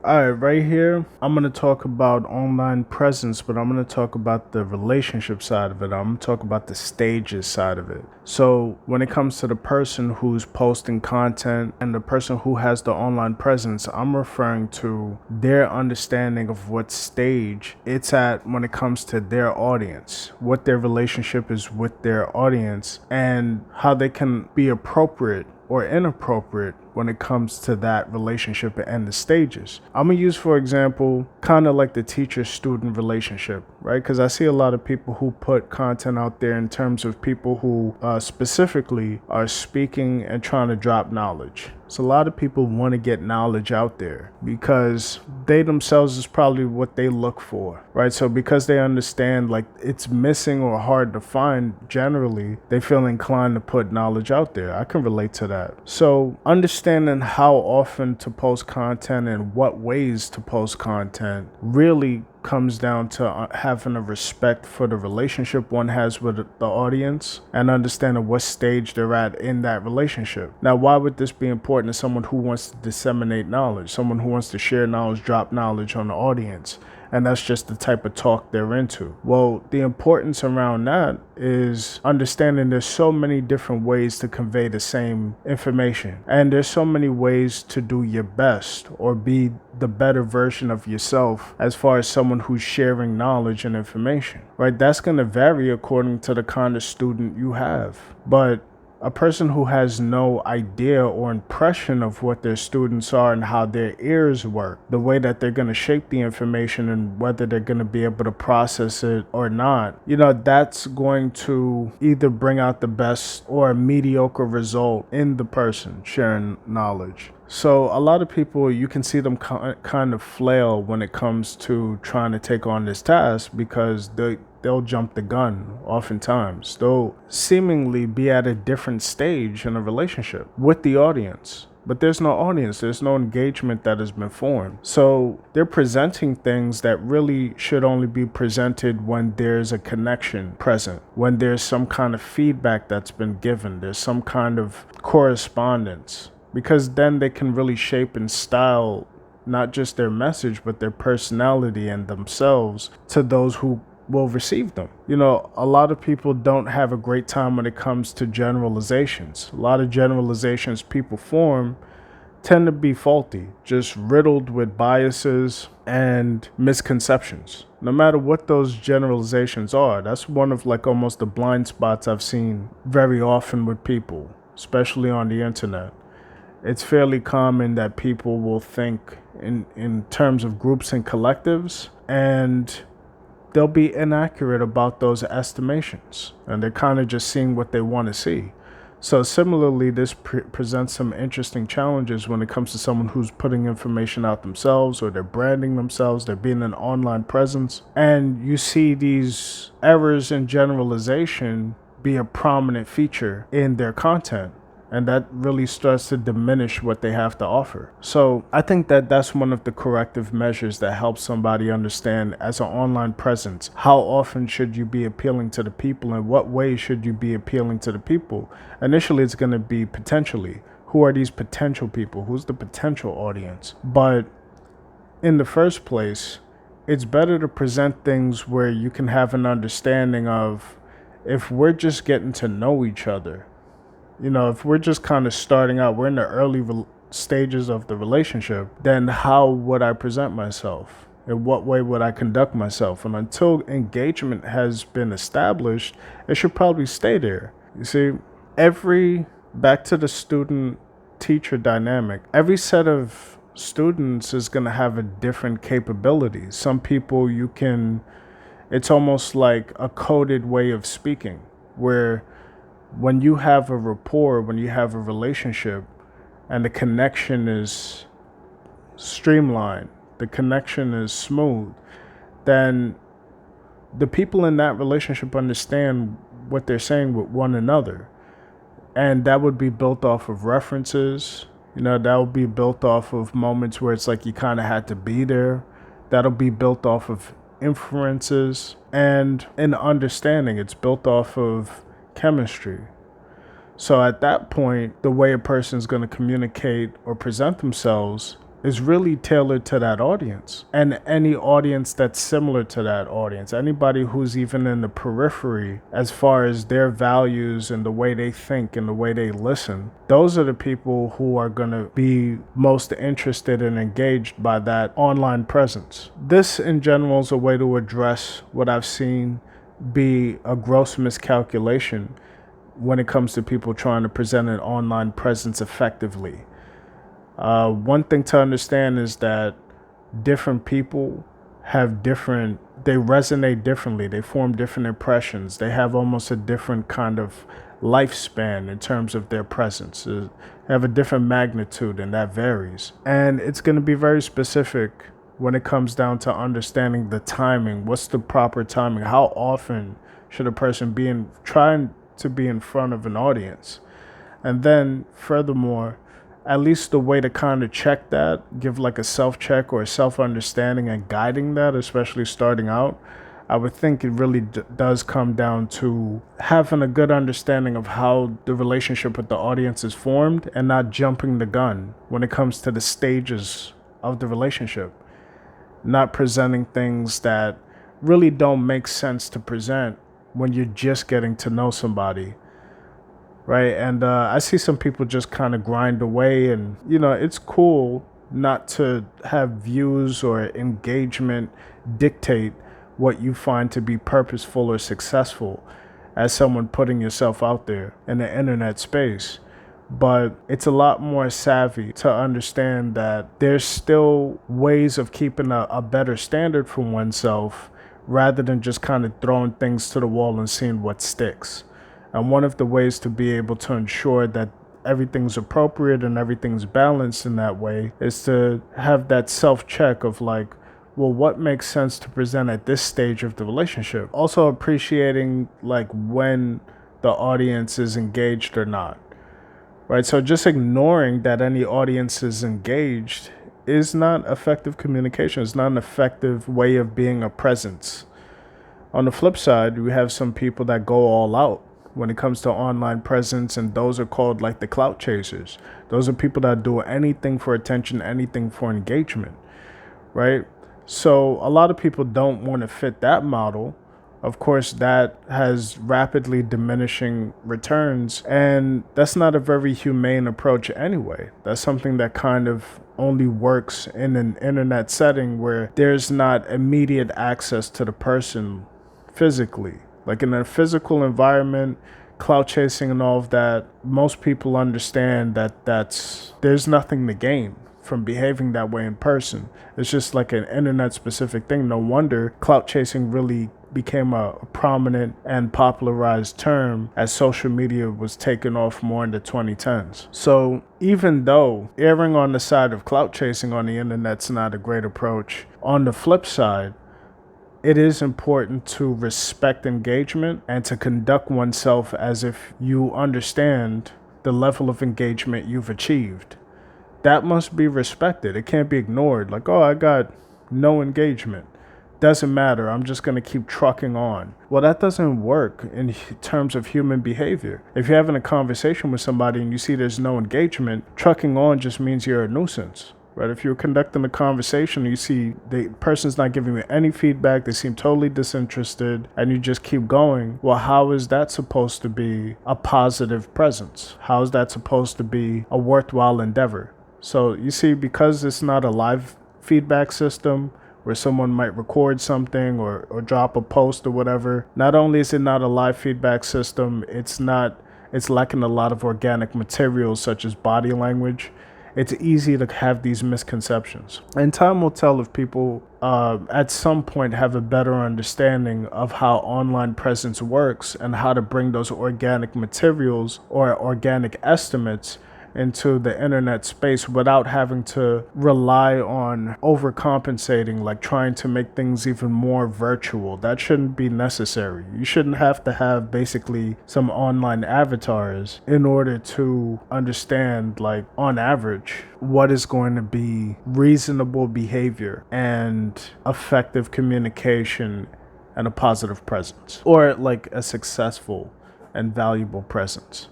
All right, right here, I'm going to talk about online presence, but I'm going to talk about the relationship side of it. I'm going to talk about the stages side of it. So, when it comes to the person who's posting content and the person who has the online presence, I'm referring to their understanding of what stage it's at when it comes to their audience, what their relationship is with their audience, and how they can be appropriate or inappropriate when it comes to that relationship and the stages. I'm gonna use, for example, kind of like the teacher student relationship, right? Because I see a lot of people who put content out there in terms of people who specifically are speaking and trying to drop knowledge. So a lot of people want to get knowledge out there because they themselves is probably what they look for, right? So because they understand like it's missing or hard to find generally, they feel inclined to put knowledge out there. I can relate to that. So understanding how often to post content and what ways to post content really comes down to having a respect for the relationship one has with the audience and understanding what stage they're at in that relationship. Now, why would this be important to someone who wants to disseminate knowledge, someone who wants to share knowledge, drop knowledge on the audience? And that's just the type of talk they're into. Well, the importance around that is understanding there's so many different ways to convey the same information. And there's so many ways to do your best or be the better version of yourself as far as someone who's sharing knowledge and information, right? That's going to vary according to the kind of student you have. But a person who has no idea or impression of what their students are and how their ears work, the way that they're going to shape the information and whether they're going to be able to process it or not, that's going to either bring out the best or a mediocre result in the person sharing knowledge. So a lot of people, you can see them kind of flail when it comes to trying to take on this task because they'll jump the gun oftentimes. They'll seemingly be at a different stage in a relationship with the audience. But there's no audience, there's no engagement that has been formed. So they're presenting things that really should only be presented when there's a connection present, when there's some kind of feedback that's been given, there's some kind of correspondence. Because then they can really shape and style not just their message, but their personality and themselves to those who will receive them. A lot of people don't have a great time when it comes to generalizations. A lot of generalizations people form tend to be faulty, just riddled with biases and misconceptions. No matter what those generalizations are, that's one of like almost the blind spots I've seen very often with people, especially on the internet. It's fairly common that people will think in terms of groups and collectives, and they'll be inaccurate about those estimations, and they're kind of just seeing what they want to see. So similarly, this presents some interesting challenges when it comes to someone who's putting information out themselves or they're branding themselves, they're being an online presence, and you see these errors in generalization be a prominent feature in their content. And that really starts to diminish what they have to offer. So I think that that's one of the corrective measures that helps somebody understand as an online presence, how often should you be appealing to the people and what ways should you be appealing to the people? Initially, it's going to be potentially. Who are these potential people? Who's the potential audience? But in the first place, it's better to present things where you can have an understanding of if we're just getting to know each other. If we're just kind of starting out, we're in the early stages of the relationship, then how would I present myself? In what way would I conduct myself? And until engagement has been established, it should probably stay there. You see, back to the student teacher dynamic, every set of students is going to have a different capability. Some people it's almost like a coded way of speaking where when you have a rapport, when you have a relationship, and the connection is streamlined, the connection is smooth, then the people in that relationship understand what they're saying with one another. And that would be built off of references. That would be built off of moments where it's like you kind of had to be there. That'll be built off of inferences and an understanding. It's built off of chemistry. So at that point, the way a person is going to communicate or present themselves is really tailored to that audience and any audience that's similar to that audience. Anybody who's even in the periphery as far as their values and the way they think and the way they listen, those are the people who are going to be most interested and engaged by that online presence. This in general is a way to address what I've seen be a gross miscalculation when it comes to people trying to present an online presence effectively. One thing to understand is that different people they resonate differently. They form different impressions. They have almost a different kind of lifespan in terms of their presence. They have a different magnitude, and that varies. And it's going to be very specific when it comes down to understanding the timing. What's the proper timing? How often should a person trying to be in front of an audience? And then furthermore, at least the way to kind of check that, give like a self-check or a self-understanding and guiding that, especially starting out, I would think it really does come down to having a good understanding of how the relationship with the audience is formed and not jumping the gun when it comes to the stages of the relationship. Not presenting things that really don't make sense to present when you're just getting to know somebody. Right. And I see some people just kind of grind away, and, it's cool not to have views or engagement dictate what you find to be purposeful or successful as someone putting yourself out there in the internet space. But it's a lot more savvy to understand that there's still ways of keeping a better standard for oneself rather than just kind of throwing things to the wall and seeing what sticks. And one of the ways to be able to ensure that everything's appropriate and everything's balanced in that way is to have that self-check of like, well, what makes sense to present at this stage of the relationship? Also appreciating like when the audience is engaged or not, right? So just ignoring that any audience is engaged is not effective communication. It's not an effective way of being a presence. On the flip side, we have some people that go all out when it comes to online presence, and those are called like the clout chasers. Those are people that do anything for attention, anything for engagement, right? So a lot of people don't want to fit that model. Of course, that has rapidly diminishing returns, and that's not a very humane approach anyway. That's something that kind of only works in an internet setting where there's not immediate access to the person physically. Like in a physical environment, clout chasing and all of that, most people understand that there's nothing to gain from behaving that way in person. It's just like an internet specific thing. No wonder clout chasing really became a prominent and popularized term as social media was taking off more in the 2010s. So even though erring on the side of clout chasing on the internet's not a great approach, on the flip side, it is important to respect engagement and to conduct oneself as if you understand the level of engagement you've achieved. That must be respected. It can't be ignored. Like, oh, I got no engagement. Doesn't matter. I'm just going to keep trucking on. Well, that doesn't work in terms of human behavior. If you're having a conversation with somebody and you see there's no engagement, trucking on just means you're a nuisance. Right? If you're conducting a conversation, you see the person's not giving you any feedback, they seem totally disinterested, and you just keep going. Well, how is that supposed to be a positive presence? How is that supposed to be a worthwhile endeavor? So you see, because it's not a live feedback system where someone might record something or drop a post or whatever, not only is it not a live feedback system, it's lacking a lot of organic materials such as body language. It's easy to have these misconceptions. And time will tell if people at some point have a better understanding of how online presence works and how to bring those organic materials or organic estimates into the internet space without having to rely on overcompensating, like trying to make things even more virtual. That shouldn't be necessary. You shouldn't have to have basically some online avatars in order to understand, like, on average, what is going to be reasonable behavior and effective communication and a positive presence, or like a successful and valuable presence.